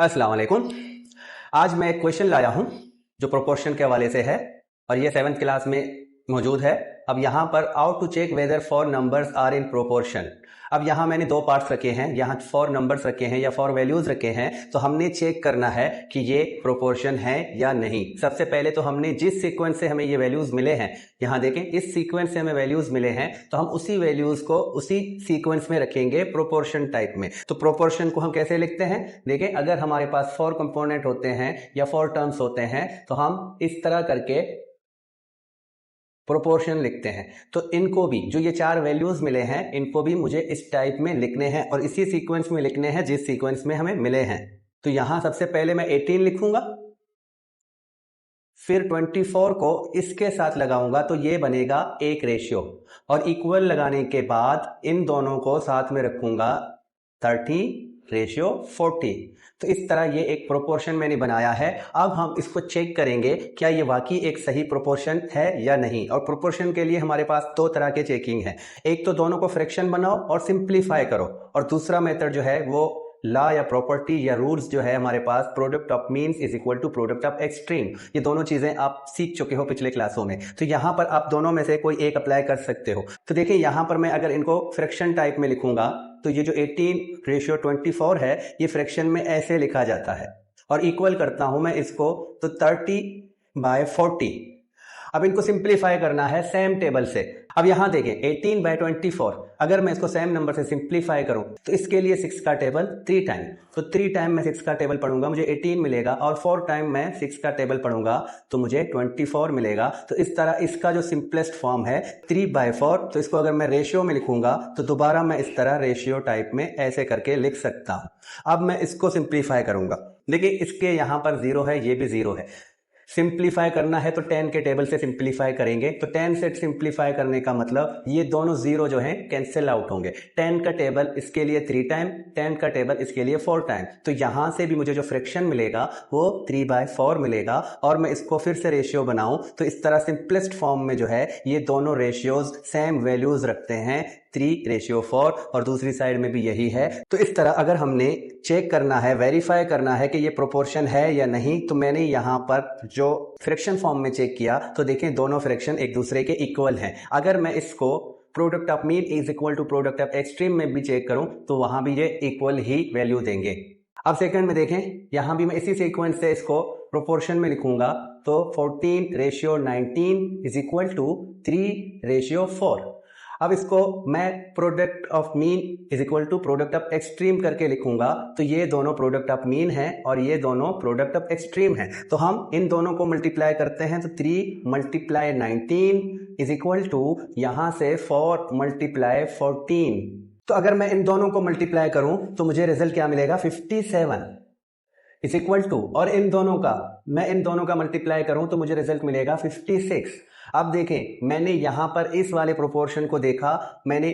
अस्सलाम वालेकुम। आज मैं एक क्वेश्चन लाया हूं जो प्रोपोर्शन के हवाले से है और ये 7th क्लास में मौजूद है। अब यहाँ पर how to check whether four numbers are in proportion. अब यहाँ मैंने दो पार्ट्स रखे हैं, यहाँ 4 नंबर्स रखे हैं या 4 वैल्यूज रखे हैं, तो हमने चेक करना है कि ये प्रोपोर्शन है या नहीं। सबसे पहले तो हमने जिस सीक्वेंस से हमें ये वैल्यूज मिले हैं, यहाँ देखें इस सीक्वेंस से हमें वैल्यूज मिले हैं, तो हम उसी वैल्यूज को उसी सीक्वेंस में रखेंगे प्रोपोर्शन टाइप में। तो प्रोपोर्शन को हम कैसे लिखते हैं, देखें अगर हमारे पास 4 कंपोनेंट होते हैं या 4 टर्म्स होते हैं तो हम इस तरह करके प्रोपोर्शन लिखते हैं। तो इनको भी जो ये 4 वैल्यूज मिले हैं इनको भी मुझे इस टाइप में लिखने हैं और इसी सीक्वेंस में लिखने हैं जिस सीक्वेंस में हमें मिले हैं। तो यहां सबसे पहले मैं 18 लिखूंगा, फिर 24 को इसके साथ लगाऊंगा तो ये बनेगा एक रेशियो, और इक्वल लगाने के बाद इन दोनों को साथ में रखूंगा 30:40। तो इस तरह ये एक प्रोपोर्शन मैंने बनाया है। अब हम इसको चेक करेंगे क्या ये वाकई एक सही प्रोपोर्शन है या नहीं। और प्रोपोर्शन के लिए हमारे पास 2 तरह के चेकिंग है, एक तो दोनों को फ्रैक्शन बनाओ और सिंप्लीफाई करो, और दूसरा मेथड जो है वो लॉ या प्रॉपर्टी या रूल्स जो है हमारे पास, product of means is equal to product of extreme. ये दोनों चीजें आप सीख चुके हो पिछले क्लासों में, तो यहां पर आप दोनों में से कोई एक अप्लाई कर सकते हो। तो देखिए यहां पर मैं अगर इनको फ्रैक्शन टाइप में लिखूंगा तो ये जो 18:24 है ये फ्रैक्शन में ऐसे लिखा जाता है, और इक्वल करता हूं मैं इसको तो 30/40। अब इनको सिंप्लीफाई करना है सेम टेबल से। अब यहां देखें 18/24, अगर मैं इसको सेम नंबर से सिंप्लीफाई करूं तो इसके लिए 6 का टेबल 3 टाइम, तो 3 टाइम मैं 6 का टेबल पढ़ूंगा मुझे 18 मिलेगा, और 4 टाइम मैं 6 का टेबल पढ़ूंगा तो मुझे 24 मिलेगा। तो इस तरह इसका जो सिंपलेस्ट फॉर्म है 3/4, तो इसको अगर मैं रेशियो में लिखूंगा तो दोबारा मैं इस तरह रेशियो टाइप में ऐसे करके लिख सकता हूं। अब मैं इसको सिंप्लीफाई करूंगा, देखिए इसके यहां पर 0 है, ये भी 0 है। सिंप्लीफाई करना है तो 10 के टेबल से सिंप्लीफाई करेंगे, तो 10 से सिंप्लीफाई करने का मतलब ये दोनों 0 जो हैं कैंसिल आउट होंगे। 10 का टेबल इसके लिए 3 टाइम, 10 का टेबल इसके लिए 4 टाइम, तो यहां से भी मुझे जो फ्रैक्शन मिलेगा वो 3/4 मिलेगा। और मैं इसको फिर से रेशियो बनाऊं तो इस तरह सिंपलेस्ट फॉर्म में जो है ये दोनों रेशियोज सेम वैल्यूज रखते हैं, 3:4, और दूसरी साइड में भी यही है। तो इस तरह अगर हमने चेक करना है, वेरीफाई करना है कि ये प्रोपोर्शन है या नहीं, तो मैंने यहां पर जो फ्रैक्शन फॉर्म में चेक किया तो देखें दोनों फ्रैक्शन एक दूसरे के इक्वल हैं। अगर मैं इसको product of mean is equal to product of extreme में भी चेक करूं तो वहां भी ये इक्वल ही वैल्यू देंगे। अब सेकंड में देखें, यहां भी मैं इसी सीक्वेंस से इसको प्रोपोर्शन में लिखूंगा तो 14:19 इज इक्वल टू 3:4। अब इसको मैं product of mean is equal to product of extreme करके लिखूंगा तो ये दोनों प्रोडक्ट ऑफ मीन है और ये दोनों प्रोडक्ट ऑफ एक्सट्रीम है। तो हम इन दोनों को मल्टीप्लाई करते हैं तो 3 × 19 इज इक्वल टू यहां से 4 × 14। तो अगर मैं इन दोनों को मल्टीप्लाई करूं तो मुझे रिजल्ट क्या मिलेगा, 57 इज इक्वल टू, और इन दोनों का मल्टीप्लाई करूं तो मुझे रिजल्ट मिलेगा 56। अब देखें मैंने यहां पर इस वाले प्रोपोर्शन को देखा, मैंने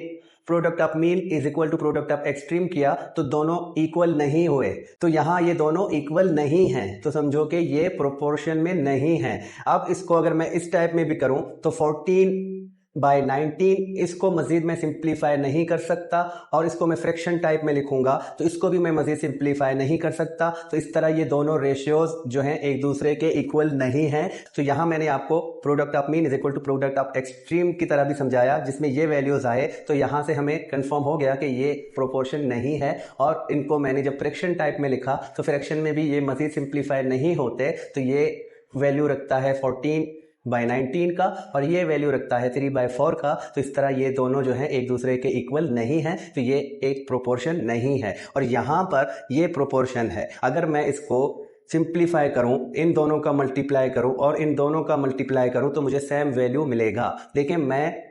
product of mean is equal to product of extreme किया तो दोनों इक्वल नहीं हुए, तो यहां ये दोनों इक्वल नहीं हैं, तो समझो कि ये प्रोपोर्शन में नहीं है। अब इसको अगर मैं इस टाइप में भी करूं तो 14/19 इसको मजीद मैं सिंप्लीफाई नहीं कर सकता, और इसको मैं फ्रैक्शन टाइप में लिखूंगा तो इसको भी मैं मजीद सिंप्लीफाई नहीं कर सकता। तो इस तरह ये दोनों रेशियोज जो हैं एक दूसरे के इक्वल नहीं हैं। तो यहां मैंने आपको product of mean is equal to product of extreme की तरह भी समझाया, जिसमें ये वैल्यूज आए तो यहां से हमें कंफर्म हो गया कि ये प्रोपोर्शन नहीं है। और इनको मैंने जब फ्रैक्शन टाइप में लिखा तो फ्रैक्शन में भी ये मजीद सिंप्लीफाई नहीं होते, तो ये वैल्यू रखता है 14/19 का और ये वैल्यू रखता है 3/4 का। तो इस तरह ये दोनों जो हैं एक दूसरे के इक्वल नहीं हैं, तो ये एक प्रोपोर्शन नहीं है। और यहां पर ये प्रोपोर्शन है। अगर मैं इसको सिंप्लीफाई करूं, इन दोनों का मल्टीप्लाई करूं और इन दोनों का मल्टीप्लाई करूं तो मुझे सेम वैल्यू मिलेगा। देखिए मैं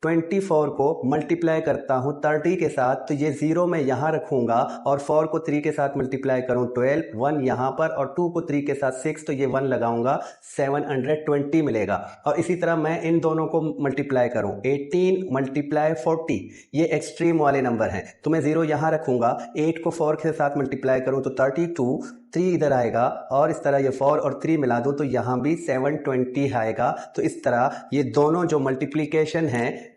24 को मल्टीप्लाई करता हूं 30 के साथ तो ये 0 मैं यहां रखूंगा, और 4 को 3 के साथ मल्टीप्लाई करूं 12, 1 यहां पर, और 2 को 3 के साथ 6 तो ये 1 लगाऊंगा 720 मिलेगा। और इसी तरह मैं इन दोनों को मल्टीप्लाई करूं 18 × 40, ये एक्सट्रीम वाले नंबर हैं तो मैं 0 यहां रखूंगा। 8 को 4 के साथ मल्टीप्लाई करूं तो 32, 3 इधर आएगा, और इस तरह ये 4 और 3 मिला दूं तो यहां भी 720 आएगा। तो इस तरह ये दोनों जो मल्टीप्लीकेशन है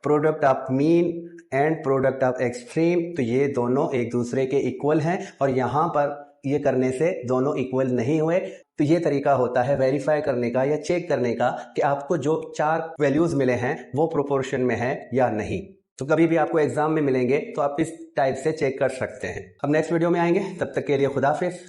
product of mean and product of extreme, तो ये दोनों एक दूसरे के इक्वल हैं। और यहाँ पर ये करने से दोनों इक्वल नहीं हुए। तो ये तरीका होता है वेरीफाई करने का या चेक करने का कि आपको जो 4 वैल्यूज मिले हैं वो प्रोपोर्शन में है या नहीं। तो कभी भी आपको एग्जाम में मिलेंगे तो आप इस टाइप से चेक कर सकते हैं। अब नेक्स्ट वीडियो में आएंगे, तब तक के लिए खुदाफिज।